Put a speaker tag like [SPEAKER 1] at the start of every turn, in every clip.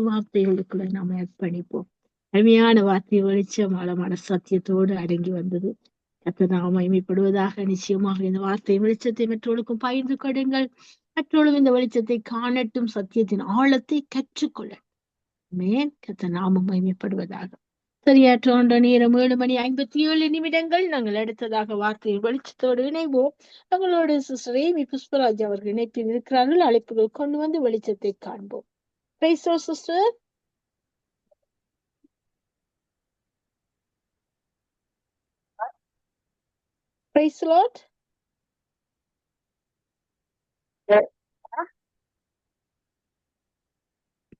[SPEAKER 1] வார்த்தைகளுக்குள்ள நாம அர்ப்பணிப்போம். அருமையான வார்த்தை வெளிச்சம் ஆழமான சத்தியத்தோடு அடங்கி வந்தது. கர்த்தர் நாமம் மகிமைப்படுவதாக. நிச்சயமாக இந்த வார்த்தை வெளிச்சத்தை மற்றவர்களுக்கும் பகிர்ந்து கொடுங்கள். மற்றவர்களும் இந்த வெளிச்சத்தை காணட்டும், சத்தியத்தின் ஆழத்தை கற்றுக்கொள்ள. கர்த்தர் நாமம் மகிமைப்படுவதாக. சரியாற்ற ஒன்ற நேரம் 7:57. நாங்கள் அடுத்ததாக வார்த்தையின் வெளிச்சத்தோடு இணைவோம். எங்களோட சிஸ்டர் ஏமி புஷ்பராஜ் அவர்கள் இணைப்பில் இருக்கிறார்கள். அழைப்புகள் கொண்டு வந்து வெளிச்சத்தை காண்போம். Praise the Lord, sister. Praise the Lord.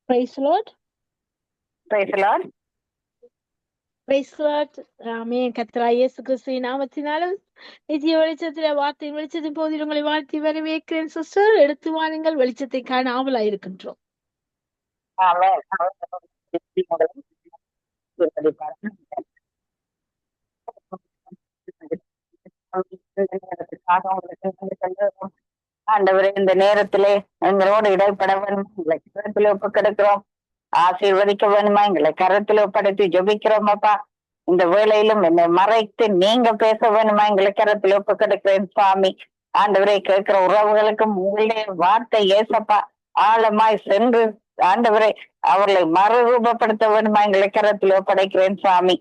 [SPEAKER 1] Praise the Lord.
[SPEAKER 2] Praise the Lord.
[SPEAKER 1] Praise the Lord. ஆமென். கர்த்தராகிய இயேசு கிறிஸ்துவின் நாமத்தினாலும் நித்திய வெளிச்சத்திலே வார்த்தையின் வெளிச்சத்தின் போதில் உங்களை வாழ்த்தி வரவேற்கிறேன் சிஸ்டர். எடுத்து வாருங்கள், வெளிச்சத்தை காண ஆவலாய் இருக்கின்றோம்.
[SPEAKER 2] ஆண்டவரே, இந்த நேரத்திலே எங்களோடு இடைப்பட வேணும், எங்களை கரத்திலே ஒப்புக்கெடுக்கிறோம். ஆசீர்வதிக்க வேணுமா, எங்களை கரத்திலே ஒப்படைத்து ஜெபிக்கிறோம். அப்பா, இந்த வேளையிலும் என்னை மறைத்து நீங்க பேச வேணுமா, எங்களை கரத்திலே ஒப்புக்கெடுக்கிறேன் சுவாமி. ஆண்டவரே, கேட்கிற உறவுகளுக்கும் உங்களுடைய வார்த்தை ஏசப்பா ஆழமாய் சென்று ஆண்டவரே அவர்களை மறுரூபப்படுத்த வேணுமா, எங்களை கரத்திலே ஒப்படைக்கிறேன் சுவாமி.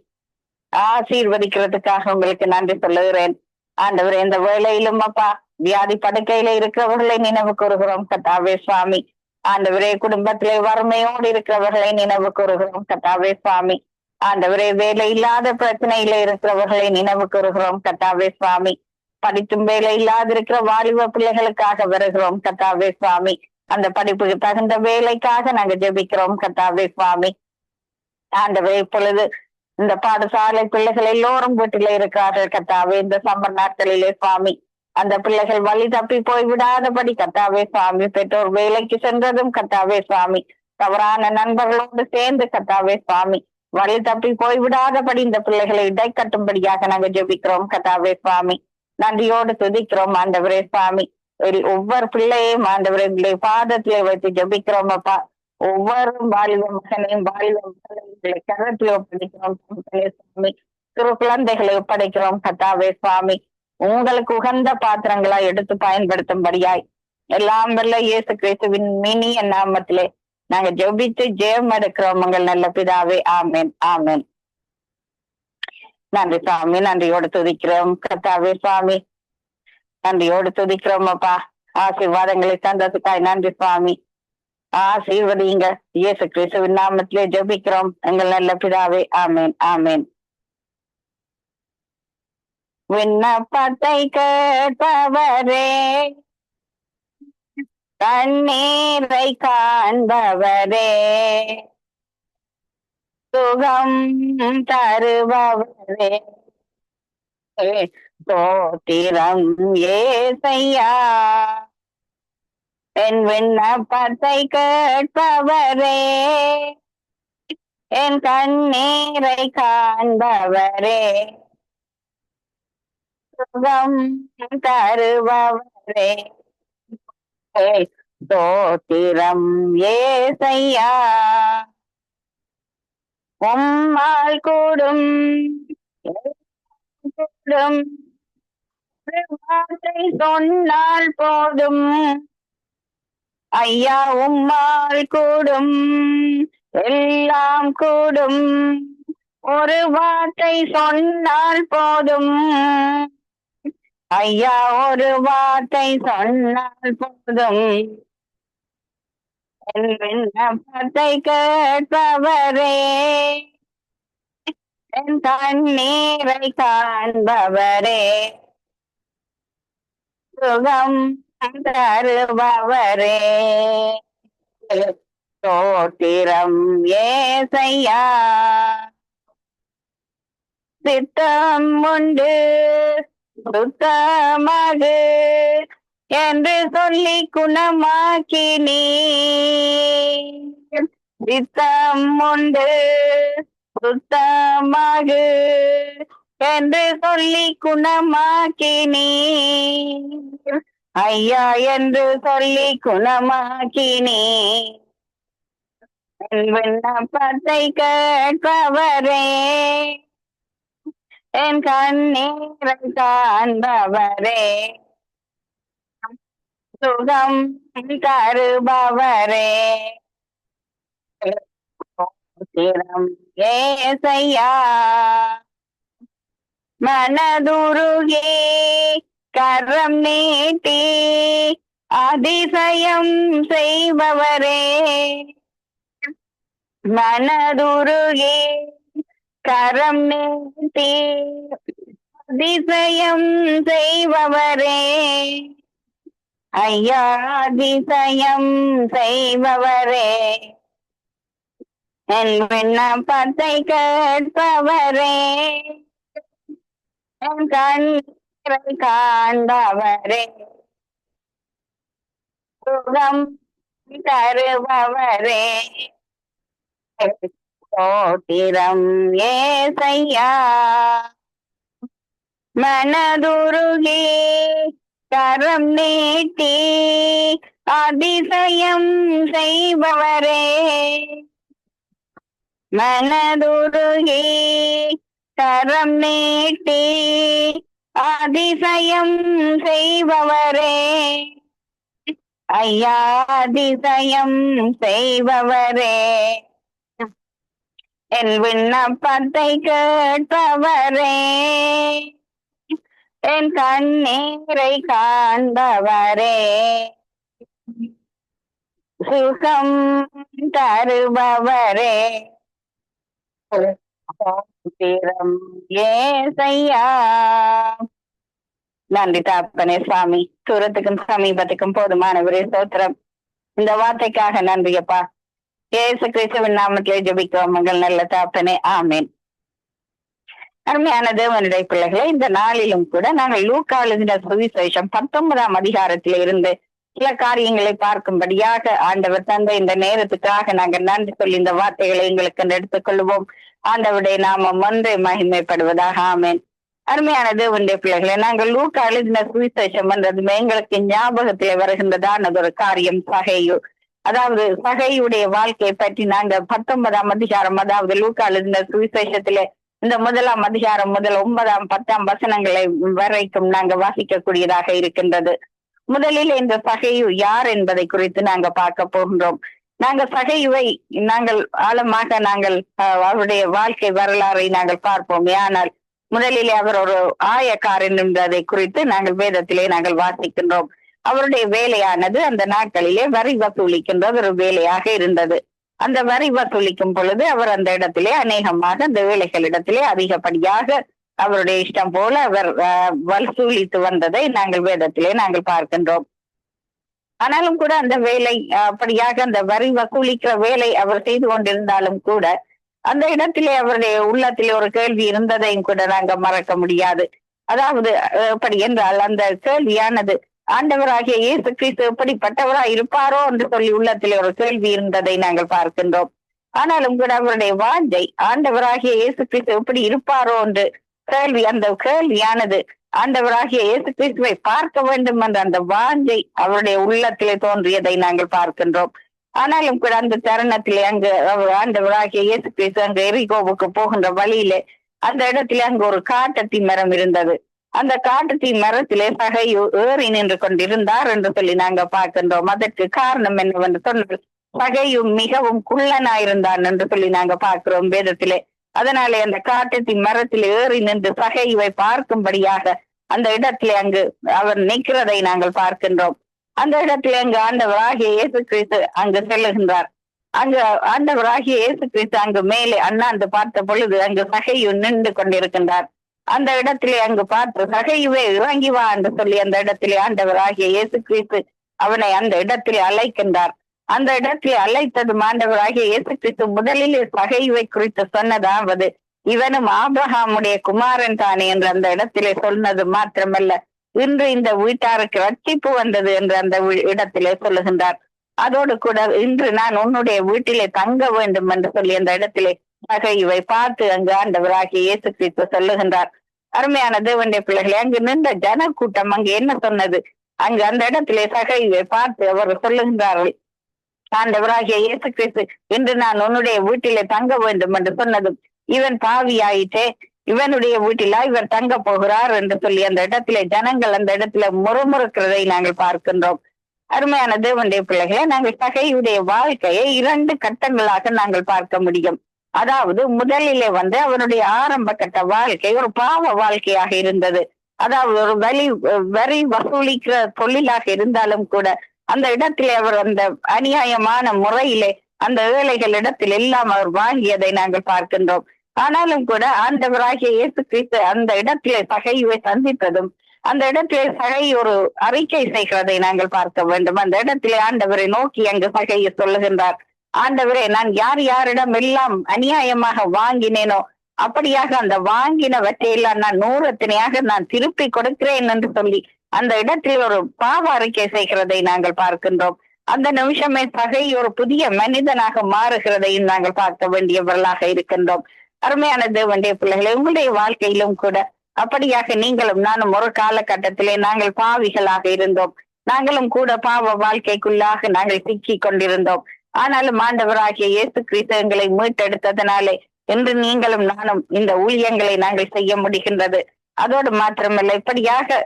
[SPEAKER 2] ஆசீர்வதிக்கிறதுக்காக உங்களுக்கு நன்றி சொல்லுகிறேன். ஆண்டவரே, இந்த வேளையிலும் அப்பா வியாதி படுக்கையில இருக்கிறவர்களை நினைவு கூறுகிறோம் கர்த்தாவே சுவாமி. ஆண்டவரே, குடும்பத்திலே வறுமையோடு இருக்கிறவர்களை நினைவு கூறுகிறோம் கர்த்தாவே சுவாமி. ஆண்டவரே, வேலை இல்லாத பிரச்சனையில இருக்கிறவர்களை நினைவு கூறுகிறோம் கர்த்தாவே சுவாமி. படித்தும் வேலை இல்லாதிருக்கிற வாலிப பிள்ளைகளுக்காக வருகிறோம் கர்த்தாவே சுவாமி. அந்த படிப்புக்கு தகுந்த வேலைக்காக நாங்க ஜெபிக்கிறோம் கர்த்தாவே சுவாமி. ஆண்டவரே, இப்பொழுது இந்த பாடசாலை பிள்ளைகள் எல்லோரும் வீட்டில இருக்கிறார்கள் கர்த்தாவே. இந்த சம்மர் நாட்களிலே சுவாமி, அந்த பிள்ளைகள் வழி தப்பி போய் விடாதபடி கர்த்தாவே சுவாமி, பெற்றோர் வேலைக்கு சென்றதும் கர்த்தாவே சுவாமி, தவறான நண்பர்களோடு சேர்ந்து கர்த்தாவே சுவாமி வழி தப்பி போய் விடாதபடி இந்த பிள்ளைகளை இடை கட்டும்படியாக நாங்க ஜெபிக்கிறோம் கர்த்தாவே சுவாமி. நன்றியோடு துதிக்கிறோம் ஆண்டவரே சுவாமி. ஒவ்வொரு பிள்ளையும் ஆண்டவரே பாதத்திலே வைத்து ஜெபிக்கிறோம் அப்பா. ஒவ்வொரு வாலிப மகனையும் வாலிப மகனை கரத்திலே ஒப்படைக்கிறோம் சுவாமி. சிறு குழந்தைகளை ஒப்படைக்கிறோம் கர்த்தாவே சுவாமி. உங்களுக்கு உகந்த பாத்திரங்களா எடுத்து பயன்படுத்தும்படியாய் எல்லாம் வல்ல இயேசு கிறிஸ்துவின் இனிய நாமத்திலே நாங்க ஜெபித்து ஜெயம் எடுக்கிறோம் உங்கள் நல்ல பிதாவே. ஆமேன், ஆமேன். நன்றி சுவாமி. நன்றியோடு துதிக்கிறோம் கர்த்தாவே சுவாமி. நன்றியோடு துதிக்கிறோம் அப்பா. ஆசீர்வாதங்களை தந்ததுக்காய் நன்றி சுவாமி. ஆசீர்வதிங்க இயேசு கிறிஸ்துவின் நாமத்திலே ஜெபிக்கிறோம் எங்கள் நல்ல பிதாவே. ஆமேன், ஆமேன். விண்ணப்பத்தை கேட்பவரே, கண்ணீரை காண்பவரே, சுகம் தருபவரே, ஸ்தோத்திரம் ஏசையா. என் விண்ணப்பத்தை கேட்பவரே, என் கண்ணீரை காண்பவரே, சுகம் தருபவரே, ஸ்தோத்திரம் ஏசையா. உம்மால் கூடும் வார்த்தை சொன்னால் போதும் ஐயா, உம்மால் கூடும் எல்லாம் கூடும். ஒரு வார்த்தை சொன்னால் போதும் ஐயா, ஒரு வார்த்தை சொன்னால் போதும். என் விண்ணப்பத்தை கேட்பவரே, என் கண்ணீரை காண்பவரே, சுகம் தருபவரே, ஸ்தோத்திரம் ஏசையா. சித்தம் உண்டு சுத்தமது என்று சொல்லி குணமாக்கினீ. சித்தம் உண்டு சுத்தமது என்று சொல்லி குணமாக்கினீ. ஐயா என்று சொல்லி குணமாக்கினீ. விண்ணப்பத்தை கேட்பவரே, என் கண்ணீரை காண்பவரே, சுகம் தருபவரே, ஸ்தோத்திரம் ஏசையா. மனதுருகே கரம் நீட்டி அதிசயம் செய்பவரே, மனதுருகே கரம் நீட்டி அதிசயம் செய்பவரே, ஐயா அதிசயம் செய்பவரே, என் விண்ணப்பத்தை கேட்பவரே, என் கண்ணீரை காண்பவரே, சுகம் தருபவரே, ஸ்தோத்திரம் ஏசையா. மனதுருகே கரம் நீட்டி அதிசயம் செய்பவரே, மனதுருகே கரம் நீட்டி அதிசயம் செய்பவரே, ஐயா அதிசயம் செய்பவரே, என் விண்ணப்பத்தை கேட்பவரே, என் கண்ணீரை காண்பவரே, சுகம் தருபவரே, ஸ்தோத்திரம் ஏசையா. நன்றி தாப்பனே சுவாமி. தூரத்துக்கும் சமீபத்துக்கும் போதுமானவரே ஸ்தோத்திரம். இந்த வார்த்தைக்காக நன்றியப்பா. இயேசு கிறிஸ்துவின் நாமத்திலே ஜெபிக்கிறோம் மகள் நல்ல தாப்பனே, ஆமேன். அருமையான தேவனுடைய பிள்ளைகளை, இந்த நாளிலும் கூட நாங்கள் லூக்கா எழுதின சுவிசேஷம் 19ஆம் அதிகாரத்தில இருந்து சில காரியங்களை பார்க்கும்படியாக ஆண்டவர் தந்த இந்த நேரத்துக்காக நாங்கள் நன்றி சொல்லி இந்த வார்த்தைகளை எங்களுக்கு எடுத்துக் கொள்வோம். ஆண்டவருடைய நாமம் ஒன்றே மகிமைப்படுவதாக, ஆமேன். அருமையான தேவனுடைய பிள்ளைகளை, நாங்கள் லூக்கா எழுதின சுவிசேஷம் என்றதுமே எங்களுக்கு ஞாபகத்திலே வருகின்றதான ஒரு காரியம் சகையு. அதாவது சகையுடைய வாழ்க்கையை பற்றி நாங்கள் 19ஆம் அதிகாரம், அதாவது லூக்கா எழுதின சுவிசேஷத்திலே இந்த 1ஆம் அதிகாரம் முதல் 9ஆம் 10ஆம் வசனங்களை வரைக்கும் நாங்கள் வாசிக்கக்கூடியதாக இருக்கின்றது. முதலில் இந்த சகையு யார் என்பதை குறித்து நாங்க பார்க்க போகின்றோம். நாங்கள் சகையுவை நாங்கள் ஆழமாக நாங்கள் அவருடைய வாழ்க்கை வரலாறை நாங்கள் பார்ப்போம். ஆனால் முதலிலே அவர் ஒரு ஆயக்காரன் என்பதை குறித்து நாங்கள் வேதத்திலே நாங்கள் வாசிக்கின்றோம். அவருடைய வேலையானது அந்த நாட்களிலே வரி வசூலிக்கின்ற ஒரு வேலையாக இருந்தது. அந்த வரி வசூலிக்கும் பொழுது அவர் அந்த இடத்திலே அநேகமாக அந்த வேலைகளிடத்திலே அதிகப்படியாக அவருடைய இஷ்டம் போல அவர் வசூலித்து வந்ததை நாங்கள் வேதத்திலே நாங்கள் பார்க்கின்றோம். ஆனாலும் கூட அந்த வேலை அப்படியாக அந்த வரி வசூலிக்கிற வேலை அவர் செய்து கொண்டிருந்தாலும் கூட அந்த இடத்திலே அவருடைய உள்ளத்திலே ஒரு கேள்வி இருந்ததையும் கூட நாங்க மறக்க முடியாது. அதாவது எப்படி என்றால், அந்த கேள்வியானது ஆண்டவராகிய இயேசு கிறிஸ்து எப்படிப்பட்டவராய் இருப்பாரோ என்று சொல்லி உள்ளத்திலே ஒரு கேள்வி இருந்ததை நாங்கள் பார்க்கின்றோம். ஆனாலும் கூட அவருடைய வாஞ்சை ஆண்டவராகிய இயேசு கிறிஸ்து எப்படி இருப்பாரோ என்று கேள்வி, அந்த கேள்வியானது ஆண்டவராகிய இயேசு கிறிஸ்துவை பார்க்க வேண்டும் என்ற அந்த வாஞ்சை அவருடைய உள்ளத்திலே தோன்றியதை நாங்கள் பார்க்கின்றோம். ஆனாலும் கூட அந்த தருணத்திலே அங்கு ஆண்டவராகிய இயேசு கிறிஸ்து அங்கு எரிகோவுக்கு போகின்ற வழியிலே அந்த இடத்திலே அங்கு ஒரு காட்டத்தி மரம் இருந்தது. அந்த காட்டத்தி மரத்திலே சகையு ஏறி நின்று கொண்டிருந்தார் என்று சொல்லி நாங்க பார்க்கின்றோம். அதற்கு காரணம் என்னவென்று சொன்னால், சகையு மிகவும் குள்ளனாயிருந்தான் என்று சொல்லி நாங்க பார்க்கிறோம் வேதத்திலே. அதனாலே அந்த காட்டத்தி மரத்தில் ஏறி நின்று சகையுவை பார்க்கும்படியாக அந்த இடத்திலே அங்கு அவர் நிற்கிறதை நாங்கள் பார்க்கின்றோம். அந்த இடத்திலே அங்கு ஆண்டவராகிய இயேசு கிறிஸ்து அங்கு செல்லுகின்றார். அங்கு ஆண்டவராகிய இயேசு கிறிஸ்து அங்கு மேலே அண்ணாந்து பார்த்த பொழுது அங்கு சகையு நின்று கொண்டிருக்கின்றார். அந்த இடத்திலே அங்கு பார்த்து, சகையுவே இறங்கி வா என்று சொல்லி அந்த இடத்திலே ஆண்டவராகிய இயேசு கிறிஸ்து அவனை அந்த இடத்திலே அழைக்கின்றார். அந்த இடத்திலே அழைத்தது ஆண்டவராகிய இயேசு கிறிஸ்து முதலில் சகையுவை குறித்து சொன்னதாவது, இவனும் ஆபிரகாமுடைய குமாரன் தானே என்று அந்த இடத்திலே சொன்னது மாத்திரமல்ல, இன்று இந்த வீட்டாருக்கு ரட்சிப்பு வந்தது என்று அந்த இடத்திலே சொல்லுகின்றார். அதோடு கூட இன்று நான் உன்னுடைய வீட்டிலே தங்க வேண்டும் என்று சொல்லி அந்த இடத்திலே சகையுவை பார்த்து அங்கு ஆண்டவராகிய இயேசு கிறிஸ்து சொல்லுகின்றார். அருமையான தேவனுடைய பிள்ளைகளை, அங்கு நின்ற ஜன கூட்டம் அங்கு என்ன சொன்னது? அங்கு அந்த இடத்திலே சகையுவை பார்த்து அவர் சொல்லுகின்றார்கள், ஆண்டவராகிய இயேசு கிறிஸ்து இன்று நான் உன்னுடைய வீட்டிலே தங்க வேண்டும் என்று சொன்னதும் இவன் பாவியாயிட்டே இவனுடைய வீட்டிலா இவர் தங்க போகிறார் என்று சொல்லி அந்த இடத்திலே ஜனங்கள் அந்த இடத்துல முறுமுறுக்கிறதை நாங்கள் பார்க்கின்றோம். அருமையான தேவனுடைய பிள்ளைகளை, நாங்கள் சகையுடைய வாழ்க்கையை 2 கட்டங்களாக நாங்கள் பார்க்க முடியும். அதாவது முதலிலே அவனுடைய ஆரம்ப கட்ட வாழ்க்கை ஒரு பாவ வாழ்க்கையாக இருந்தது. அதாவது ஒரு வரி வசூலிக்கிற தொழிலாக இருந்தாலும் கூட அந்த இடத்திலே அவர் அந்த அநியாயமான முறையிலே அந்த ஏழைகள் இடத்தில் எல்லாம் அவர் வாங்கியதை நாங்கள் பார்க்கின்றோம். ஆனாலும் கூட ஆண்டவராகிய இயேசு கிறிஸ்து அந்த இடத்திலே சகையை சந்தித்ததும் அந்த இடத்திலே சகை ஒரு அறிக்கை செய்கிறதை நாங்கள் பார்க்க வேண்டும். அந்த இடத்திலே ஆண்டவரை நோக்கி அங்கு சகையை சொல்லுகின்றார், ஆண்டவரே, நான் யாரிடம் எல்லாம் அநியாயமாக வாங்கினேனோ அப்படியாக அந்த வாங்கினவற்றையெல்லாம் நான் 100 நான் திருப்பி கொடுக்கிறேன் என்று சொல்லி அந்த இடத்தில் ஒரு பாவ அறிக்கை செய்கிறதை நாங்கள் பார்க்கின்றோம். அந்த நிமிஷமே சகை ஒரு புதிய மனிதனாக மாறுகிறதையும் நாங்கள் பார்க்க வேண்டியவர்களாக இருக்கின்றோம். அருமையான தேவனுடைய பிள்ளைகளை, உங்களுடைய வாழ்க்கையிலும் கூட அப்படியாக நீங்களும் நானும் ஒரு காலகட்டத்திலே நாங்கள் பாவிகளாக இருந்தோம். நாங்களும் கூட பாவ வாழ்க்கைக்குள்ளாக நாங்கள் சிக்கி கொண்டிருந்தோம். ஆனாலும் ஆண்டவராகிய இயேசு கிறிஸ்து எங்களை மீட்டெடுத்ததனாலே இன்று நீங்களும் நானும் இந்த ஊழியங்களை நாங்கள் செய்ய முடிகின்றது. அதோடு மாத்திரமல்ல, இப்படியாக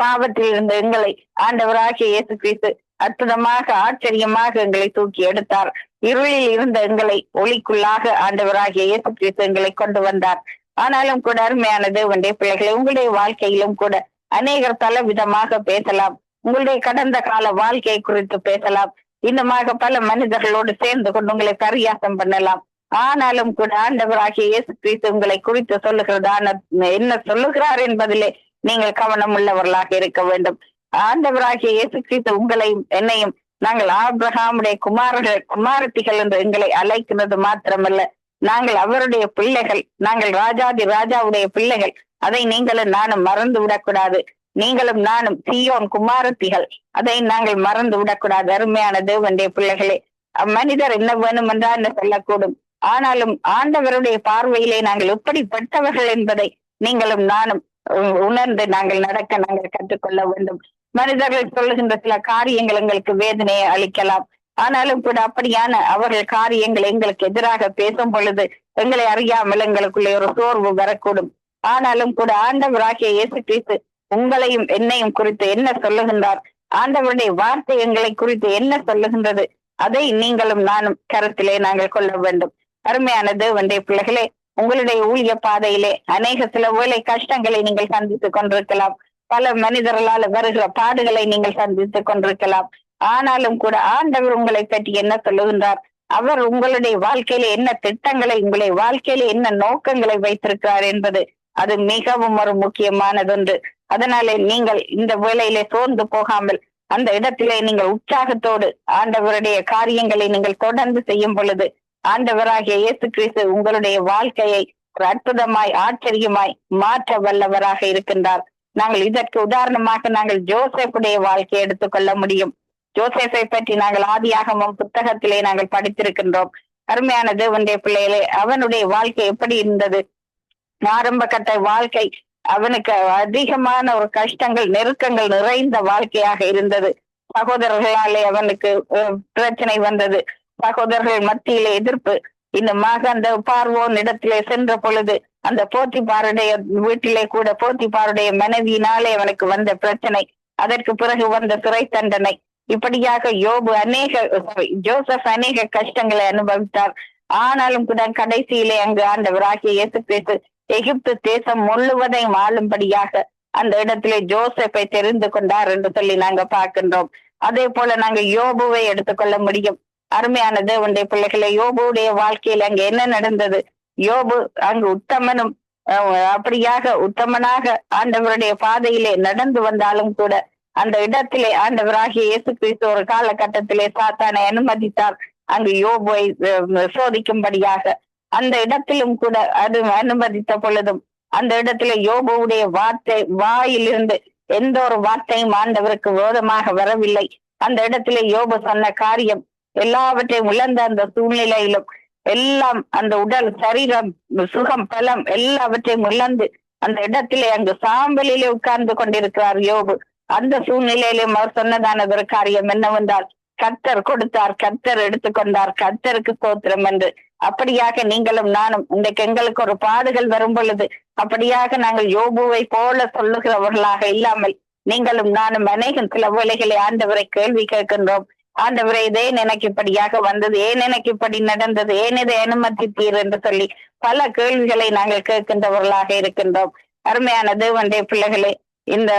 [SPEAKER 2] பாவத்தில் இருந்த எங்களை ஆண்டவராகிய இயேசு கிறிஸ்து அற்புதமாக ஆச்சரியமாக எங்களை தூக்கி எடுத்தார். இருளில் இருந்த எங்களை ஒளிக்குள்ளாக ஆண்டவராகிய இயேசு கிறிஸ்து எங்களை கொண்டு வந்தார். ஆனாலும் கூட அருமையான தேவனுடைய பிள்ளைகளை, உங்களுடைய வாழ்க்கையிலும் கூட அநேகர் பல விதமாக பேசலாம். உங்களுடைய கடந்த கால வாழ்க்கை குறித்து பேசலாம். இன்னமாக பல மனிதர்களோடு சேர்ந்து கொண்டு உங்களை பரியாசம் பண்ணலாம். ஆனாலும் கூட ஆண்டவராகிய இயேசு கிறிஸ்து உங்களை குறித்து சொல்லுகிறதான என்ன சொல்லுகிறார் என்பதிலே நீங்கள் கவனம் உள்ளவர்களாக இருக்க வேண்டும். ஆண்டவராகிய இயேசு கிறிஸ்து உங்களையும் என்னையும் நாங்கள் ஆபிரகாமுடைய குமாரத்திகள் என்று எங்களை அழைக்கிறது மாத்திரமல்ல, நாங்கள் அவருடைய பிள்ளைகள், நாங்கள் ராஜாவுடைய பிள்ளைகள். அதை நீங்களும் நானும் மறந்து விடக்கூடாது. நீங்களும் நானும் சீயோன் குமாரத்திகள், அதை நாங்கள் மறந்து விடக்கூடாது. அருமையான தேவனுடைய பிள்ளைகளே, மனிதர் என்ன வேணும் என்றால் என்ன சொல்லக்கூடும். ஆனாலும் ஆண்டவருடைய பார்வையிலே நாங்கள் எப்படிப்பட்டவர்கள் என்பதை நீங்களும் நானும் உணர்ந்து நாங்கள் நாங்கள் கற்றுக்கொள்ள வேண்டும். மனிதர்கள் சொல்லுகின்ற சில காரியங்கள் எங்களுக்கு வேதனையை அளிக்கலாம். ஆனாலும் கூட அப்படியான அவர்கள் காரியங்கள் எங்களுக்கு எதிராக பேசும் பொழுது எங்களை அறியாமல் எங்களுக்குள்ளே ஒரு சோர்வு வரக்கூடும். ஆனாலும் கூட ஆண்டவராகிய இயேசு கிறிஸ்து உங்களையும் என்னையும் குறித்து என்ன சொல்லுகின்றார், ஆண்டவருடைய வார்த்தை எங்களை குறித்து என்ன சொல்லுகின்றது, அதை நீங்களும் நானும் கருத்திலே நாங்கள் கொள்ள வேண்டும். அருமையான தேவனுடைய பிள்ளைகளே, உங்களுடைய ஊழிய பாதையிலே அநேக சில வேலை கஷ்டங்களை நீங்கள் சந்தித்துக் கொண்டிருக்கலாம். பல மனிதர்களால் வருகிற பாடுகளை நீங்கள் சந்தித்துக் கொண்டிருக்கலாம். ஆனாலும் கூட ஆண்டவர் உங்களை பற்றி என்ன சொல்லுகின்றார், அவர் உங்களுடைய வாழ்க்கையில என்ன திட்டங்களை, உங்களுடைய வாழ்க்கையில என்ன நோக்கங்களை வைத்திருக்கிறார் என்பது அது மிகவும் ஒரு முக்கியமானதொன்று. அதனாலே நீங்கள் இந்த வேளையிலே சோர்ந்து போகாமல் அந்த இடத்திலே நீங்கள் உற்சாகத்தோடு ஆண்டவருடைய காரியங்களை நீங்கள் தொடர்ந்து செய்யும் பொழுது ஆண்டவராகிய இயேசு கிறிஸ்து உங்களுடைய வாழ்க்கையை ஒரு அற்புதமாய் ஆச்சரியமாய் மாற்ற வல்லவராக இருக்கின்றார். நாங்கள் இதற்கு உதாரணமாக நாங்கள் ஜோசேப்புடைய வாழ்க்கையை எடுத்துக்கொள்ள முடியும். ஜோசேப்பை பற்றி நாங்கள் ஆதியாகமம் புத்தகத்திலே நாங்கள் படித்திருக்கின்றோம். அருமையான தேவனுடைய பிள்ளைகளே, அவனுடைய வாழ்க்கை எப்படி இருந்தது? ஆரம்ப கட்ட வாழ்க்கை அவனுக்கு அதிகமான ஒரு கஷ்டங்கள், நெருக்கங்கள் நிறைந்த வாழ்க்கையாக இருந்தது. சகோதரர்களாலே அவனுக்கு பிரச்சனை வந்தது. சகோதரர்கள் மத்தியிலே எதிர்ப்பு. இன்னுமாக அந்த பார்வோன் இடத்திலே சென்ற பொழுது அந்த போத்திபாருடைய வீட்டிலே கூட போத்திபாருடைய மனைவியினாலே அவனுக்கு வந்த பிரச்சனை, அதற்கு பிறகு வந்த சிறை தண்டனை, இப்படியாக ஜோசப் அநேக கஷ்டங்களை அனுபவித்தார். ஆனாலும் கூட கடைசியிலே அங்கு ஆண்டவராகிய இயேசு கிறிஸ்து எகிப்து தேசம் முழுவதையும் ஆளும்படியாக அந்த இடத்திலே ஜோசப்பை தெரிந்து கொண்டார் என்று சொல்லி நாங்க பார்க்கின்றோம். அதே போல நாங்க யோபுவை எடுத்துக்கொள்ள முடியும். அருமையான தேவனுடைய பிள்ளைகளை, யோபுடைய வாழ்க்கையில் அங்க என்ன நடந்தது? யோபு அங்கு உத்தமனும் அப்படியாக உத்தமனாக ஆண்டவருடைய பாதையிலே நடந்து வந்தாலும் கூட அந்த இடத்திலே ஆண்டவராகிய இயேசு கிறிஸ்து ஒரு காலகட்டத்திலே சாத்தானை அனுமதித்தார் அங்கு யோபுவை சோதிக்கும்படியாக. அந்த இடத்திலும் கூட அது அனுமதித்த பொழுதும் அந்த இடத்துல யோபுடைய வாயிலிருந்து எந்த ஒரு வார்த்தையும் ஆண்டவருக்கு விரோதமாக வரவில்லை. அந்த இடத்திலே யோபு சொன்ன காரியம் எல்லாவற்றையும் இழந்த அந்த சூழ்நிலையிலும் எல்லாம் அந்த உடல், சரீரம், சுகம், பலம் எல்லாவற்றையும் இழந்து அந்த இடத்திலே அங்கு சாம்பலிலே உட்கார்ந்து கொண்டிருக்கிறார் யோபு. அந்த சூழ்நிலையிலும் அவர் சொன்னதான ஒரு காரியம் என்னவென்றால், கர்த்தர் கொடுத்தார், கர்த்தர் எடுத்துக்கொண்டார், கர்த்தருக்கு ஸ்தோத்திரம் என்று. அப்படியாக நீங்களும் நானும் இன்றைக்கு எங்களுக்கு ஒரு பாடுகள் வரும் பொழுது அப்படியாக நாங்கள் யோபுவை போல சொல்லுகிறவர்களாக இல்லாமல் நீங்களும் நானும் அநேகம் சில வேளைகளை ஆண்டவரை கேள்வி கேட்கின்றோம். ஆண்டவரை ஏன் எனக்கு இப்படியாக வந்தது, ஏன் எனக்கு இப்படி நடந்தது, ஏன் இதை அனுமதித்தீர் என்று சொல்லி பல கேள்விகளை நாங்கள் கேட்கின்றவர்களாக இருக்கின்றோம். அருமையான தேவனுடைய பிள்ளைகளே, இந்த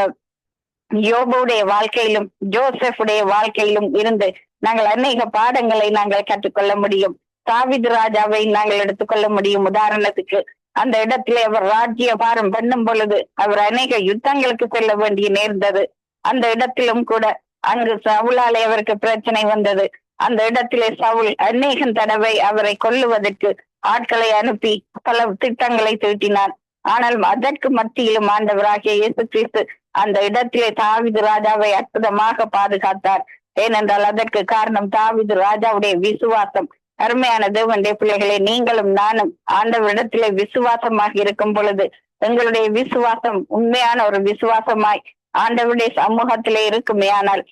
[SPEAKER 2] யோபுடைய வாழ்க்கையிலும் ஜோசப்புடைய வாழ்க்கையிலும் இருந்து நாங்கள் அநேக பாடங்களை நாங்கள் கற்றுக்கொள்ள முடியும். தாவீது ராஜாவை நாங்கள் எடுத்துக்கொள்ள முடியும். உதாரணத்துக்கு அந்த இடத்திலே அவர் ராஜ்ய பாரம் பண்ணும் பொழுது அவர் அநேக யுத்தங்களுக்கு செல்ல வேண்டிய நேர்ந்தது. அந்த இடத்திலும் கூட அங்கு சவுலாலே அவருக்கு பிரச்சனை வந்தது. அந்த இடத்திலே சவுல் அநேகம் தடவை அவரை கொல்லுவதற்கு ஆட்களை அனுப்பி பல திட்டங்களை தீட்டினார். ஆனால் அதற்கு மத்தியிலும் ஆண்டவராகிய இயேசு கிறிஸ்து அந்த இடத்திலே தாவீது ராஜாவை அற்புதமாக பாதுகாத்தார். ஏனென்றால் அதற்கு காரணம் தாவீது ராஜாவுடைய விசுவாசம். அருமையான தேவனுடைய பிள்ளைகளே, நீங்களும் நானும் ஆண்டவரிடத்திலே விசுவாசமாக இருக்கும் பொழுது எங்களுடைய விசுவாசம் உண்மையான ஒரு விசுவாசமாய் ஆண்டவருடைய சமூகத்திலே இருக்குமே, ஆனால்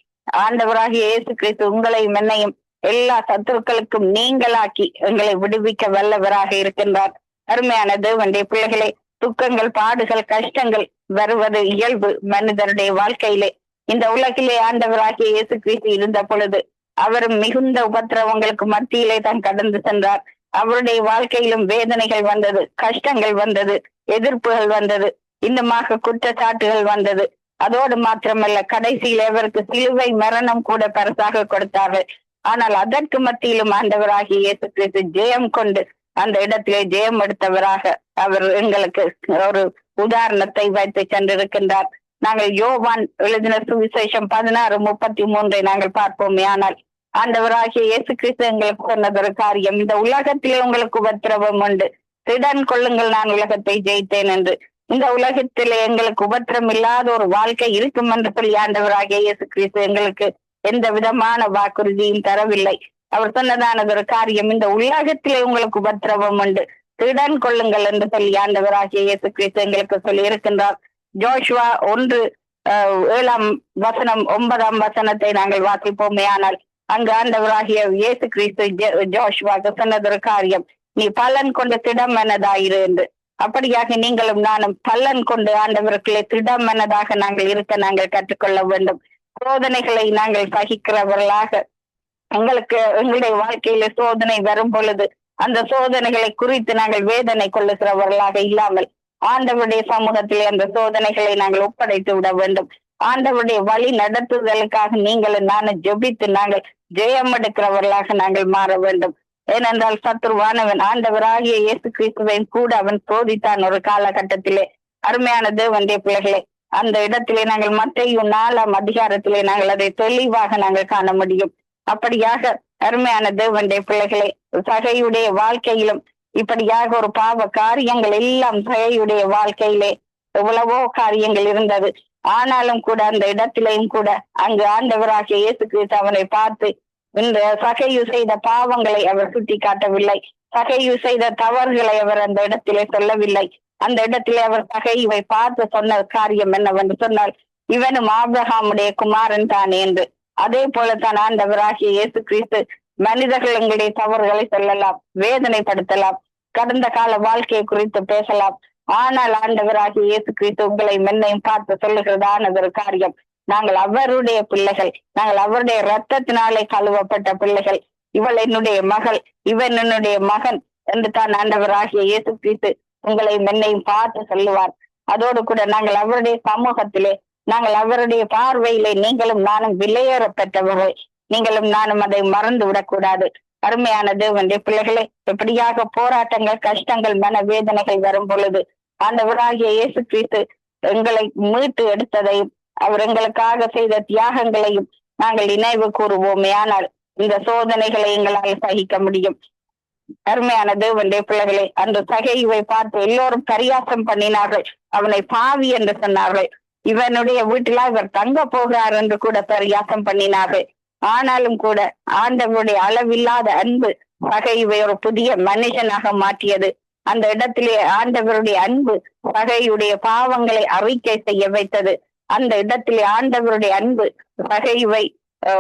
[SPEAKER 2] ஆண்டவராகிய இயேசு கிறிஸ்து உங்களையும் என்னையும் எல்லா சத்துருக்களுக்கும் நீங்களாக்கி எங்களை விடுவிக்க வல்லவராக இருக்கின்றார். அருமையான தேவனுடைய பிள்ளைகளே, துக்கங்கள், பாடுகள், கஷ்டங்கள் வருவது இயல்பு மனிதனுடைய வாழ்க்கையிலே. இந்த உலகிலே ஆண்டவராகிய இயேசு கிறிஸ்து இருந்த பொழுது அவரும் மிகுந்த உபத்திரவங்களுக்கு மத்தியிலே தான் கடந்து சென்றார். அவருடைய வாழ்க்கையிலும் வேதனைகள் வந்தது, கஷ்டங்கள் வந்தது, எதிர்ப்புகள் வந்தது, இன்னுமாக குற்றச்சாட்டுகள் வந்தது. அதோடு மாத்திரமல்ல, கடைசியில் அவருக்கு சிலுவை மரணம் கூட பரிசாக கொடுத்தார்கள். ஆனால் அதற்கு மத்தியிலும் ஆண்டவராகிய இயேசு கிறிஸ்து ஜெயம் கொண்டு அந்த இடத்திலே ஜெயம் எடுத்தவராக அவர் எங்களுக்கு ஒரு உதாரணத்தை வைத்து சென்றிருக்கின்றார். நாங்கள் யோவான் எழுதின சுவிசேஷம் 16:33 நாங்கள் பார்ப்போமே, ஆனால் ஆண்டவராகிய இயேசு கிறிஸ்து எங்களுக்கு சொன்னதொரு காரியம், இந்த உலகத்திலே உங்களுக்கு உபத்திரவம் உண்டு, திடன் கொள்ளுங்கள், நான் உலகத்தை ஜெயித்தேன் என்று. இந்த உலகத்திலே எங்களுக்கு உபத்திரம் இல்லாத ஒரு வாழ்க்கை இருக்கும் என்று சொல்லி ஆண்டவராகிய இயேசு கிறிஸ்து எங்களுக்கு எந்த விதமான வாக்குறுதியும் தரவில்லை. அவர் சொன்னதானதொரு காரியம், இந்த உலகத்திலே உங்களுக்கு உபத்திரவம் உண்டு, திடன் கொள்ளுங்கள் என்று சொல்லி ஆண்டவராகிய இயேசு கிறிஸ்து எங்களுக்கு சொல்லி இருக்கின்றார். ஜோஷுவா 1:7 நாங்கள் வாசிப்போமே, ஆனால் அங்கு ஆண்டவராகிய இயேசு கிறிஸ்து ஜோஷுவாக்கு சொன்னதொரு காரியம், நீ பலன் கொண்டு திடமனதாயிரு என்று. அப்படியாக நீங்களும் நானும் பலன் கொண்டு ஆண்டவர்களே திடமனதாக நாங்கள் இருக்க நாங்கள் கற்றுக்கொள்ள வேண்டும். சோதனைகளை நாங்கள் சகிக்கிறவர்களாக, எங்களுடைய வாழ்க்கையில சோதனை வரும் பொழுது அந்த சோதனைகளை குறித்து நாங்கள் வேதனை கொள்ளுகிறவர்களாக இல்லாமல் ஆண்டவருடைய சமூகத்திலே அந்த சோதனைகளை நாங்கள் ஒப்படைத்து விட வேண்டும். ஆண்டவருடைய வழி நடத்துதலுக்காக நீங்களும் நானும் ஜெபித்து நாங்கள் ஜெயம் எடுக்கிறவர்களாக நாங்கள் மாற வேண்டும். ஏனென்றால் சத்துருவானவன் ஆண்டவராகிய இயேசு கிறிஸ்துவையும் கூட அவன் சோதித்தான் ஒரு காலகட்டத்திலே. அருமையான தேவனுடைய பிள்ளைகளே, அந்த இடத்திலே நாங்கள் மத்தேயு 4 நாங்கள் அதை தெளிவாக நாங்கள் காண முடியும். அப்படியாக அருமையான தேவனுடைய பிள்ளைகளே, சகையுடைய வாழ்க்கையிலும் இப்படியாக ஒரு பாவ காரியங்கள் எல்லாம் சகையுடைய வாழ்க்கையிலே எவ்வளவோ காரியங்கள் இருந்தது. ஆனாலும் கூட அந்த இடத்திலேயும் கூட அங்கு ஆண்டவராகிய இயேசு கிறிஸ்து அவனை பார்த்து இந்த சகையு செய்த பாவங்களை அவர் சுட்டி காட்டவில்லை, சகையு செய்த தவறுகளை அவர் அந்த இடத்திலே சொல்லவில்லை. அந்த இடத்திலே அவர் சகையுவை பார்த்து சொன்ன காரியம் என்னவென்று சொன்னால், இவனும் ஆபிரகாமுடைய குமாரன் தானே என்று. அதே போலத்தான் ஆண்டவராகிய இயேசு கிறிஸ்து மனிதர்கள் எங்களுடைய தவறுகளை சொல்லலாம், வேதனைப்படுத்தலாம், கடந்த கால வாழ்க்கையை குறித்து பேசலாம். ஆனால் ஆண்டவராகிய இயேசு கிறிஸ்து உங்களை மென்னையும் பார்த்து சொல்லுகிறதான ஒரு காரியம், நாங்கள் அவருடைய பிள்ளைகள், நாங்கள் அவருடைய இரத்தத்தினாலே கழுவப்பட்ட பிள்ளைகள், இவள் என்னுடைய மகள், இவன் என்னுடைய மகன் என்று தான் ஆண்டவராகிய இயேசு கிறிஸ்து உங்களை மென்னையும் பார்த்து சொல்லுவார். அதோடு கூட நாங்கள் அவருடைய சமூகத்திலே, நாங்கள் அவருடைய பார்வையிலே நீங்களும் நானும் விலையேற பெற்றவர்கள். நீங்களும் நானும் அதை மறந்து விடக்கூடாது. அருமையான தேவனுடைய பிள்ளைகளே, எப்படியாக போராட்டங்கள், கஷ்டங்கள், மனவேதனைகள் வரும் பொழுது ஆண்டவராகிய இயேசு கிறிஸ்து எங்களை மீட்டு எடுத்ததையும் அவர் எங்களுக்காக செய்த தியாகங்களையும் நாங்கள் நினைவு கூறுவோமே, ஆனால் இந்த சோதனைகளை எங்களால் சகிக்க முடியும். அருமையான தேவனுடைய பிள்ளைகளே, அந்த சகையுவை பார்த்து எல்லோரும் பரியாசம் பண்ணினார்கள், அவனை பாவி என்று சொன்னார்கள், இவனுடைய வீட்டில் இவர் தங்க போகிறார் என்று கூட பரியாசம் பண்ணினார்கள். ஆனாலும் கூட ஆண்டவருடைய அளவில்லாத அன்பு சகையுவை ஒரு புதிய மனுஷனாக மாற்றியது. அந்த இடத்திலே ஆண்டவருடைய அன்பு சகையுடைய பாவங்களை அறிக்கை செய்ய வைத்தது. அந்த இடத்திலே ஆண்டவருடைய அன்பு சகையுவை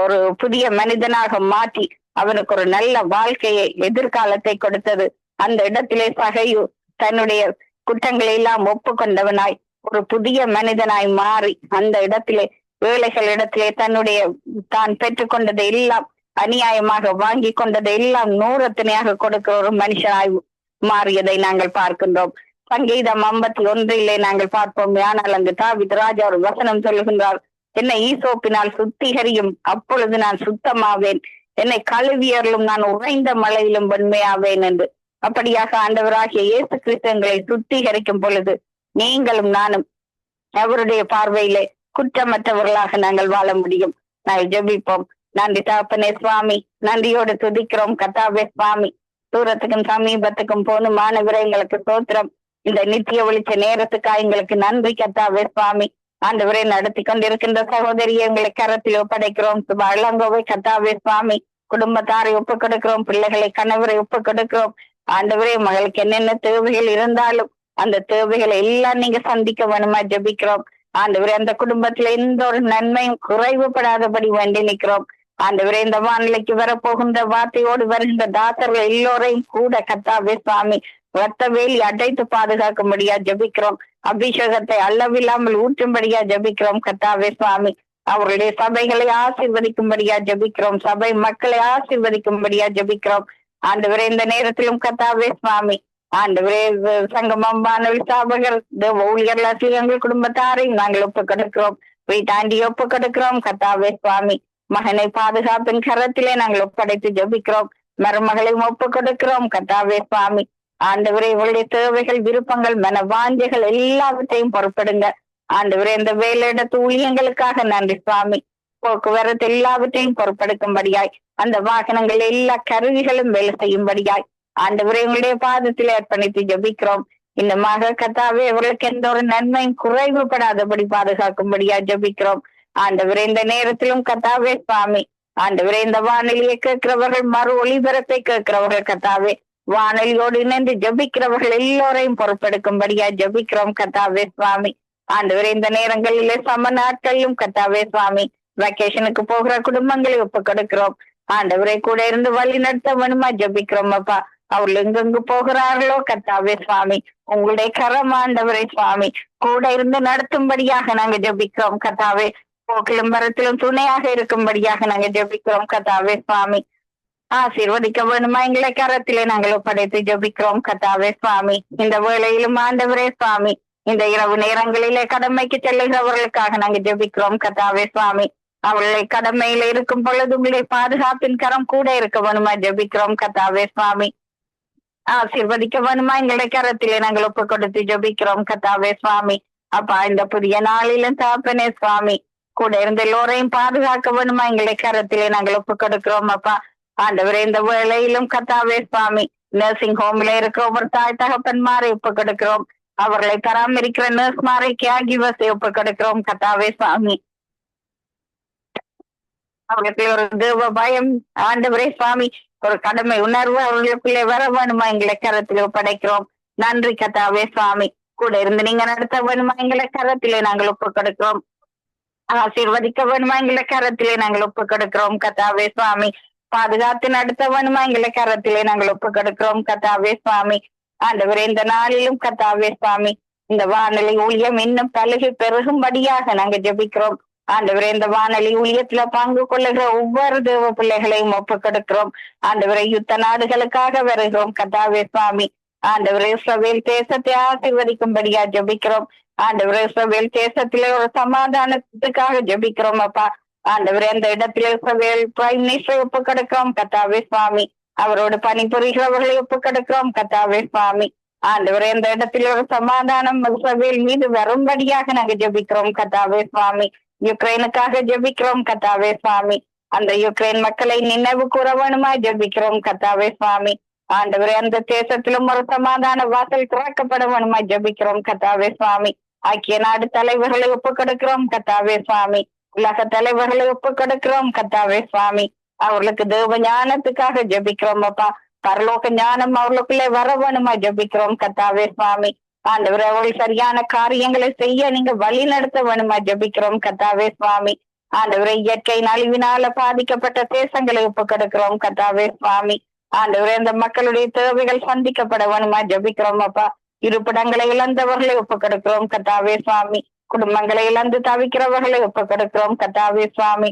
[SPEAKER 2] ஒரு புதிய மனிதனாக மாற்றி அவனுக்கு ஒரு நல்ல வாழ்க்கையை எதிர்காலத்தை கொடுத்தது. அந்த இடத்திலே சகையு தன்னுடைய குற்றங்களை எல்லாம் ஒப்புக்கொண்டவனாய் ஒரு புதிய மனிதனாய் மாறி அந்த இடத்திலே ஏழைகள் இடத்திலே தன்னுடைய தான் பெற்றுக்கொண்டதை எல்லாம் அநியாயமாக வாங்கி கொண்டதை எல்லாம் நூறத்தனையாக கொடுக்கிற ஒரு மனுஷனாய் மாறியதை நாங்கள் பார்க்கின்றோம். சங்கீதம் 51 நாங்கள் பார்ப்போம். ஆனால் அங்கு தாவீது ராஜா ஒரு வசனம் சொல்லுகின்றார், என்னை ஈசோப்பினால் சுத்திகரியும், அப்பொழுது நான் சுத்தமாவேன், என்னை கழுவியர்களும் நான் உறைந்த மலையிலும் வெண்மையாவேன் என்று. அப்படியாக ஆண்டவராகிய இயேசு கிறிஸ்து எங்களை சுத்திகரிக்கும் பொழுது நீங்களும் நானும் அவருடைய பார்வையிலே குற்றமற்றவர்களாக நாங்கள் வாழ முடியும். நாங்கள் ஜெபிப்போம். நன்றி தகப்பனே சுவாமி, நன்றியோடு துதிக்கிறோம் கர்த்தாவே சுவாமி. தூரத்துக்கும் சமீபத்துக்கும் போனும் மாணவரை எங்களுக்கு சோத்திரம். இந்த நித்திய ஒளிச்ச நேரத்துக்காக எங்களுக்கு நன்றி கர்த்தாவே சுவாமி. ஆண்டவரை நடத்தி கொண்டிருக்கின்ற சகோதரியை எங்களை கரத்தில் ஒப்படைக்கிறோம். இளங்கோவை கர்த்தாவே சுவாமி, குடும்பத்தாரை ஒப்புக் கொடுக்கிறோம், பிள்ளைகளை கணவரை ஒப்புக் கொடுக்கிறோம். ஆண்டவரே, மகளுக்கு என்னென்ன தேவைகள் இருந்தாலும் அந்த தேவைகளை எல்லாம் நீங்க சந்திக்க வேணுமா ஜெபிக்கிறோம். ஆண்டவரே, அந்த குடும்பத்துல எந்த ஒரு நன்மையும் குறைவுபடாதபடி வேண்டி நிற்கிறோம். ஆண்டவரே, இந்த வானிலைக்கு வரப்போகின்ற வார்த்தையோடு வருகின்ற தாசர்கள் எல்லோரையும் கூட கர்த்தாவே சுவாமி ரத்த வேலி அடைத்து பாதுகாக்கும்படியா ஜெபிக்கிறோம். அபிஷேகத்தை அளவில்லாமல் ஊற்றும்படியா ஜெபிக்கிறோம் கர்த்தாவே சுவாமி. அவருடைய சபைகளை ஆசீர்வதிக்கும்படியா ஜெபிக்கிறோம். சபை மக்களை ஆசீர்வதிக்கும்படியா ஜெபிக்கிறோம். ஆண்டவரே, இந்த நேரத்திலும் கர்த்தாவே சுவாமி, ஆண்டவரே, சங்கமம் வானொலி ஸ்தாபகர் ஊழியர்கள் எங்கள் குடும்பத்தாரையும் நாங்கள் ஒப்புக் கொடுக்கிறோம். வீட்டாண்டி ஒப்புக் கொடுக்கிறோம் கர்த்தாவே சுவாமி. மகனை பாதுகாப்பின் கரத்திலே நாங்கள் ஒப்படைத்து ஜெபிக்கிறோம். மருமகளையும் ஒப்புக் கொடுக்கிறோம் கர்த்தாவே சுவாமி. ஆண்டவரே, இவருடைய தேவைகள், விருப்பங்கள், மன வாஞ்சைகள் எல்லாவற்றையும் பொறுப்படுங்க. ஆண்டவரே, இந்த வேலையிடத்து ஊழியங்களுக்காக நன்றி சுவாமி. போக்குவரத்து எல்லாவற்றையும் பொறுப்படுக்கும்படியாய், அந்த வாகனங்கள் எல்லா கருவிகளும் வேலை செய்யும்படியாய் ஆண்டவரே உங்களுடைய பாதத்தில் அர்ப்பணித்து ஜபிக்கிறோம். இன்னமாக கர்த்தாவே இவர்களுக்கு எந்த ஒரு நன்மையும் குறைவுபடாதபடி பாதுகாக்கும்படியா ஜபிக்கிறோம். ஆண்டவரே, இந்த நேரத்திலும் கர்த்தாவே சுவாமி, ஆண்டவரே, இந்த வானொலியை கேட்கிறவர்கள், மறு ஒளிபரப்பை கேட்கிறவர்கள் கர்த்தாவே, வானொலியோடு இணைந்து ஜபிக்கிறவர்கள் எல்லோரையும் பொறுப்பெடுக்கும்படியா ஜபிக்கிறோம் கர்த்தாவே சுவாமி. ஆண்டவரே, இந்த நேரங்களிலே சம நாட்களிலும் கர்த்தாவே சுவாமி வெக்கேஷனுக்கு போகிற குடும்பங்களை ஒப்புக் கொடுக்கிறோம். ஆண்டவரை கூட இருந்து வழி நடத்த வேணுமா ஜபிக்கிறோம் அப்பா. அவர்கள் எங்கெங்கு போகிறார்களோ கர்த்தாவே சுவாமி, உங்களுடைய கரம் ஆண்டவரை சுவாமி கூட இருந்து நடத்தும்படியாக நாங்க ஜபிக்கிறோம் கர்த்தாவே. போக்கிலும் வரத்திலும் துணையாக இருக்கும்படியாக நாங்க ஜபிக்கிறோம் கர்த்தாவே சுவாமி. ஆசீர்வதிக்க வேணுமா எங்களை கரத்திலே நாங்கள் ஒப்படைத்து ஜபிக்கிறோம் கர்த்தாவே சுவாமி. இந்த வேளையிலும் ஆண்டவரே சுவாமி, இந்த இரவு நேரங்களிலே கடமைக்கு செல்லுகிறவர்களுக்காக நாங்க ஜபிக்கிறோம் கர்த்தாவே சுவாமி. அவர்களை கடமையில இருக்கும் பொழுது உங்களுடைய பாதுகாப்பின் கரம் கூட இருக்க வேணுமா ஜபிக்கிறோம் கர்த்தாவே சுவாமி. ஆசீர்வதிக்க வேணுமா எங்களை கரத்திலே நாங்கள் ஒப்பு கொடுத்து ஜபிக்கிறோம் கர்த்தாவே சுவாமி. அப்பா, இந்த புதிய நாளிலும் தாப்பனே சுவாமி கூட இருந்த எல்லோரையும் பாதுகாக்க வேணுமா எங்களை கரத்திலே நாங்கள் ஒப்பு கொடுக்கிறோம் அப்பா. ஆண்டவரே, இந்த வேளையிலும் கர்த்தாவே சுவாமி நர்சிங் ஹோம்ல இருக்கிற ஒவ்வொரு தாய் தகப்பன்மாரை ஒப்பு கொடுக்கிறோம். அவர்களை பராமரிக்கிற நர்ஸ்மாரை கேர்கிவர்ஸை ஒப்பு கொடுக்கிறோம் கர்த்தாவே சுவாமி. அவர்களுக்கு ஒரு தேவ பயம் ஆண்டவரே சுவாமி, ஒரு கடமை உணர்வு அவர்களுக்குள்ளே வர வேணுமா எங்களை கரத்திலே ஒப்படைக்கிறோம். நன்றி கர்த்தாவே சுவாமி. கூட இருந்து நீங்க நடத்த வேணுமா எங்களை கரத்திலே நாங்கள் ஒப்பு கொடுக்கிறோம். ஆசீர்வதிக்க வேணுமா எங்களை கரத்திலே நாங்கள் ஒப்பு கொடுக்கிறோம் கர்த்தாவே சுவாமி. பாதுகாத்து நடத்த வேணுமா எங்களை கரத்திலே நாங்கள் ஒப்பு கொடுக்கிறோம் கர்த்தாவே சுவாமி. ஆண்டவரே, இந்த நாளிலும் கர்த்தாவே சுவாமி இந்த வானொலி ஊழியம் இன்னும் பழுகி பெருகும்படியாக நாங்க ஜெபிக்கிறோம். ஆண்டவரே, இந்த வானொலி ஊழியத்துல பங்கு கொள்ளுகிற ஒவ்வொரு தேவ பிள்ளைகளையும் ஒப்பு கொடுக்கிறோம். ஆண்டவரை, யுத்த நாடுகளுக்காக வருகிறோம் கர்த்தாவே சுவாமி. ஆண்டவரே, இஸ்ரவேல் தேசத்தை ஆசீர்வதிக்கும்படியா ஜெபிக்கிறோம். ஆண்டவரே, இஸ்ரவேல் தேசத்திலே ஒரு சமாதானத்துக்காக ஜெபிக்கிறோம் அப்பா. ஆண்டவரே, அந்த இடத்திலே இஸ்ரவேல் பிரைம் மினிஸ்டரை ஒப்பு கொடுக்கிறோம் கர்த்தாவே சுவாமி. அவரோடு பணிபுரிகிறவர்களை ஒப்பு கொடுக்கிறோம் கர்த்தாவே சுவாமி. ஆண்டவரே, அந்த இடத்திலே ஒரு சமாதானம் இஸ்ரவேல் மீது வரும்படியாக நாங்க ஜெபிக்கிறோம் கர்த்தாவே சுவாமி. யுக்ரைனுக்காக ஜெபிக்கிறோம் கர்த்தாவே சுவாமி. அந்த யுக்ரைன் மக்களை நினைவு கூற வேணுமா ஜெபிக்கிறோம் கர்த்தாவே சுவாமி. ஆண்டவரே, அந்த தேசத்திலும் ஒரு சமாதான வாசல் திறக்கப்பட வேணுமா ஜெபிக்கிறோம் கர்த்தாவே சுவாமி. ஐக்கிய நாடு தலைவர்களை ஒப்பு கொடுக்கிறோம் கர்த்தாவே சுவாமி. உலக தலைவர்களை ஒப்பு கொடுக்கிறோம் கர்த்தாவே சுவாமி. அவர்களுக்கு தேவ ஞானத்துக்காக ஜெபிக்கிறோம் அப்பா. பரலோக ஞானம் அவர்களுக்குள்ளே வர வேணுமா ஜெபிக்கிறோம் கர்த்தாவே சுவாமி. ஆண்டவரே, அவர்கள் சரியான காரியங்களை செய்ய நீங்க வழி நடத்த வேணுமா ஜெபிக்கிறோம் கர்த்தாவே சுவாமி. ஆண்டவரை இயற்கை அழிவினால பாதிக்கப்பட்ட தேசங்களை ஒப்புக்கொடுக்கிறோம் கத்தாவே சுவாமி. ஆண்டவரே இந்த மக்களுடைய தேவைகள் சந்திக்கப்பட வேணுமா ஜபிக்கிறோம் அப்பா. இருப்பிடங்களை இழந்தவர்களை ஒப்புக்கொடுக்கிறோம் கத்தாவே சுவாமி. குடும்பங்களை இழந்து தவிக்கிறவர்களை ஒப்புக்கொடுக்கிறோம் கத்தாவே சுவாமி.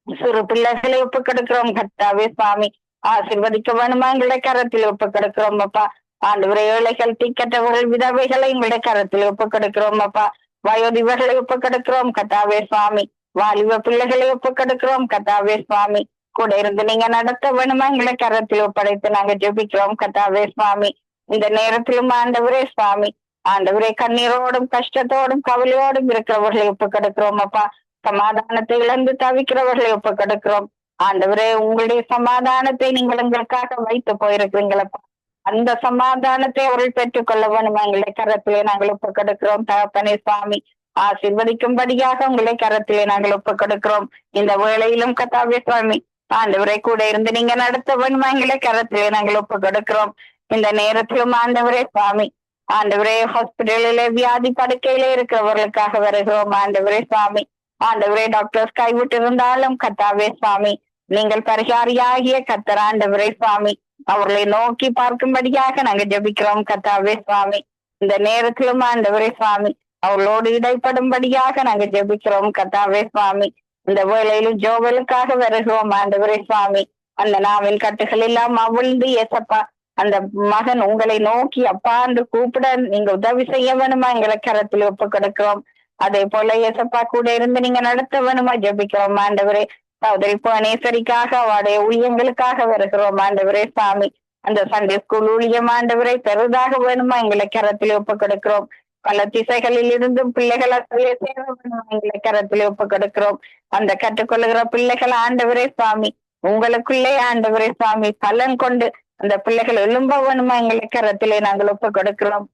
[SPEAKER 2] சிறு பிள்ளைகளை ஒப்புக்கொடுக்கிறோம் கத்தாவே சுவாமி. ஆசீர்வதிக்க வேணுமா எங்களுடைய கரத்தில் ஒப்புக்கொடுக்கிறோம் அப்பா. ஆண்டவரை ஏழைகள் திக்கற்றவர்கள் விதவைகளை எங்களுடைய கரத்தில் ஒப்புக்கொடுக்கிறோம் அப்பா. வயோதிபர்களை ஒப்புக்கொடுக்கிறோம் கத்தாவே சுவாமி. வாலிப பிள்ளைகளை ஒப்புக்கொடுக்கிறோம் கத்தாவே சுவாமி. கூட இருந்து நீங்க நடத்த வேணுமா எங்களை கரத்தில் ஒப்படைத்து நாங்க ஜெபிக்கிறோம் கத்தாவே சுவாமி. இந்த நேரத்திலும் ஆண்டவரே சுவாமி, ஆண்டவரே கண்ணீரோடும் கஷ்டத்தோடும் கவலையோடும் இருக்கிறவர்களை ஒப்புக்கொடுக்கிறோம் அப்பா. சமாதானத்தை இழந்து தவிக்கிறவர்களை ஒப்புக்கொடுக்கிறோம் ஆண்டவரே. உங்களுடைய சமாதானத்தை நீங்கள் எங்களுக்காக வைத்து போயிருக்கிறீங்களப்பா. அந்த சமாதானத்தை அவர்கள் பெற்றுக்கொள்ள வேணுமா எங்களுடைய கரத்திலே நாங்கள் ஒப்புக்கொடுக்கிறோம் தகப்பனே சுவாமி. ஆசீர்வதிக்கும்படியாக உங்களுடைய கரத்திலே நாங்கள் ஒப்புக்கொடுக்கிறோம். இந்த வேளையிலும் கத்தாவே சுவாமி, ஆண்டவரை கூட இருந்து நீங்க நடத்த வேணுமா எங்களுடைய கரத்திலே நாங்கள் ஒப்புக்கொடுக்கிறோம். இந்த நேரத்திலும் ஆண்டவரே சுவாமி, ஆண்டவரே ஹாஸ்பிட்டலிலே வியாதி படுக்கையிலே இருக்கிறவர்களுக்காக வருகிறோம் ஆண்டவரே சுவாமி. ஆண்டவரே டாக்டர்ஸ் கைவிட்டு இருந்தாலும் கத்தாவே சுவாமி, நீங்கள் பரிகாரியாகிய கத்தர் ஆண்டவரே சுவாமி, அவர்களை நோக்கி பார்க்கும்படியாக நாங்க ஜபிக்கிறோம் கத்தாவே சுவாமி. இந்த நேரத்திலும் ஆண்டவரே சுவாமி, அவர்களோடு இடைப்படும்படியாக நாங்க ஜபிக்கிறோம் கத்தாவே சுவாமி. இந்த வேளையிலும் ஜோவலுக்காக வருகிறோம் ஆண்டவரே சுவாமி. அந்த நாவின் கட்டுகள் எல்லாம் அவிழ்ந்து ஏசப்பா, அந்த மகன் உங்களை நோக்கி அப்பா என்று கூப்பிட நீங்க உதவி செய்ய வேணுமா எங்களை கரத்தில் ஒப்பு கொடுக்கிறோம். அதே போல ஏசப்பா கூட இருந்து நீங்க நடத்த வேணுமா ஜபிக்கிறோம் ஆண்டவரே. சகோதரி புவனேஸ்வரிக்காக அவருடைய ஊழியங்களுக்காக வருகிறோம் ஆண்டவரே சாமி. அந்த சண்டே ஸ்கூல் ஊழியம் ஆண்டவரை பெரிதாக வேணுமா எங்களை கரத்தில் ஒப்பு கொடுக்கிறோம். பல திசைகளில் இருந்தும் பிள்ளைகள் அதிலே சேர வேணுமா எங்களை கரத்தில் ஒப்பு கொடுக்கிறோம். அந்த கற்றுக்கொள்ளுகிற பிள்ளைகள் ஆண்டவரே சுவாமி, உங்களுக்குள்ளே ஆண்டவரே சுவாமி பலன் கொண்டு அந்த பிள்ளைகள் எழும்ப வேணுமா எங்களை கரத்திலே நாங்கள் ஒப்பு கொடுக்கிறோம்.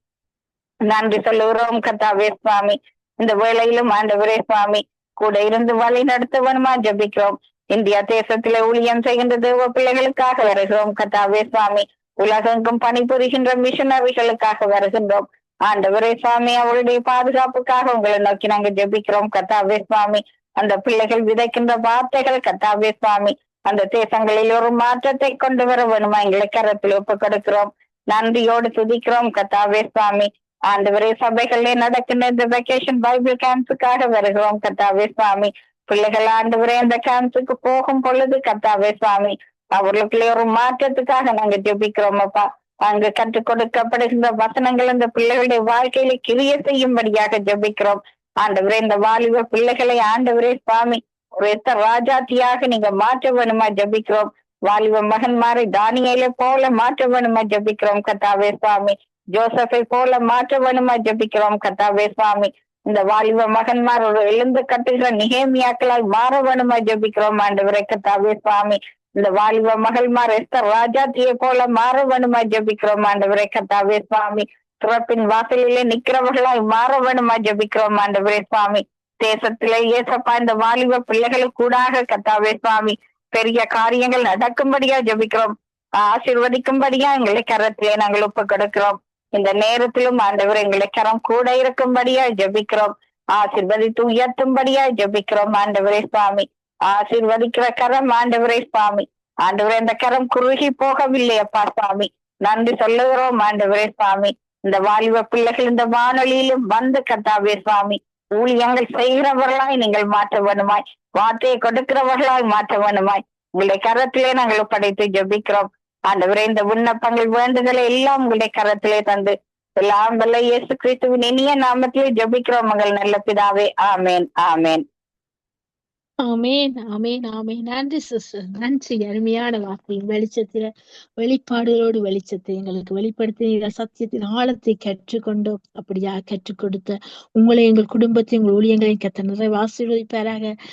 [SPEAKER 2] நன்றி சொல்லுகிறோம் கர்த்தாவே சுவாமி. இந்த வேளையிலும் ஆண்டவரே சுவாமி கூட இருந்து வழி நடத்த வேணுமா ஜபிக்கிறோம். இந்தியா தேசத்திலே ஊழியம் செய்கின்ற தேவ பிள்ளைகளுக்காக வருகிறோம் கர்த்தாவே சுவாமி. உலகெங்கும் பணிபுரிகின்ற மிஷனரிகளுக்காக வருகின்றோம் ஆண்டவரே சுவாமி. அவருடைய பாதுகாப்புக்காக உங்களை நோக்கி நாங்கள் ஜபிக்கிறோம் கர்த்தாவே சுவாமி. அந்த பிள்ளைகள் விதைக்கின்ற வார்த்தைகள் கர்த்தாவே சுவாமி, அந்த தேசங்களில் ஒரு மாற்றத்தை கொண்டு வர வேணுமா எங்களை கரத்தில் ஒப்பு கொடுக்கிறோம். நன்றியோடு துதிக்கிறோம் கர்த்தாவே சுவாமி. ஆண்டவரே சபைகளே நடக்கின்ற இந்த வெக்கேஷன் பைபிள் கேம்ப்ஸுக்காக வருகிறோம் கர்த்தாவே சுவாமி. பிள்ளைகள் ஆண்டவரே அந்த கேம்ப்ஸுக்கு போகும் பொழுது கர்த்தாவே சுவாமி, அவர்களுக்குள்ளே ஒரு மாற்றத்துக்காக நாங்க ஜெபிக்கிறோம் அப்பா. அங்கு கற்றுக் கொடுக்கப்படுகின்ற வசனங்கள் இந்த பிள்ளைகளுடைய வாழ்க்கையில கிரிய செய்யும்படியாக ஜெபிக்கிறோம் ஆண்டவரே. இந்த வாலிப பிள்ளைகளை ஆண்டவரே சுவாமி ஒரு ராஜாத்தியாக நீங்க மாற்ற வேணுமா ஜபிக்கிறோம். வாலிப மகன்மாரை தானியேலை போல மாற்ற வேணுமா ஜபிக்கிறோம் கர்த்தாவே சுவாமி. ஜோசப்பை போல மாற்ற வேணுமா ஜபிக்கிறோம் கர்த்தாவே சுவாமி. இந்த வாலிப மகன்மார் ஒரு எழுந்து கட்டுகிற நிகேமியாக்களால் மாற வேணுமா ஜபிக்கிறோம் ஆண்டவரே கர்த்தாவே சுவாமி. இந்த வாலிப மகள்மார் எஸ்தர் ராஜாத்தியை போல மாற வேணுமா ஜபிக்கிறோம் ஆண்டவரே கர்த்தாவே சுவாமி. சிறப்பின் வாசலிலே நிக்கிறவர்களாய் மாற வேணுமா ஜபிக்கிறோம் ஆண்டவரே சுவாமி. தேசத்திலே ஏசப்பா இந்த வாலிப பிள்ளைகளுக்கு கூடாக கர்த்தாவே சுவாமி பெரிய காரியங்கள் நடக்கும்படியா ஜபிக்கிறோம். ஆசீர்வதிக்கும்படியா எங்களை கரத்திலே நாங்கள் ஒப்பு கொடுக்கிறோம். இந்த நேரத்திலும் ஆண்டவர் எங்களை கரம் கூட இருக்கும்படியா ஜபிக்கிறோம். ஆசீர்வதித்து உயர்த்தும்படியா ஜபிக்கிறோம் ஆண்டவரே சுவாமி. ஆசீர்வதிக்கிற கரம் ஆண்டவரே சுவாமி. ஆண்டவரே இந்த கரம் குறுகி போகவில்லை அப்பா சுவாமி. நன்றி சொல்லுகிறோம் ஆண்டவரே சுவாமி. இந்த வாலிப பிள்ளைகள் இந்த வானொலியிலும் வந்து கர்த்தாவே சுவாமி ஊழியங்கள் செய்கிறவர்களாய் நீங்கள் மாற்ற வேணுமாய், வார்த்தையை கொடுக்கிறவர்களாய் மாற்ற வேணுமாய் உங்களுடைய கரத்திலே நாங்கள் படைத்து ஜபிக்கிறோம் ஆண்டவரே. இந்த விண்ணப்பங்கள் வேண்டுதலை எல்லாம் உங்களுடைய கரத்திலே தந்து எல்லாம் வல்ல இயேசு கிறிஸ்துவின் இனிய நாமத்திலே ஜபிக்கிறோம் மகள் நல்ல பிதாவே. ஆமேன் ஆமேன்
[SPEAKER 1] ஆமேன் ஆமேன் ஆமேன். நன்றி சிஸ்டர், நன்றி. அருமையான வார்த்தை வெளிச்சத்தில வெளிப்பாடுகளோடு வெளிச்சத்தை எங்களுக்கு வெளிப்படுத்தி சத்தியத்தின் ஆழத்தை கற்றுக்கொண்டோம். அப்படியா கற்றுக் கொடுத்த உங்களை எங்கள் குடும்பத்தை உங்கள் ஊழியங்களையும் கத்த நிறைய ஆசீர்வதிப்பாராக.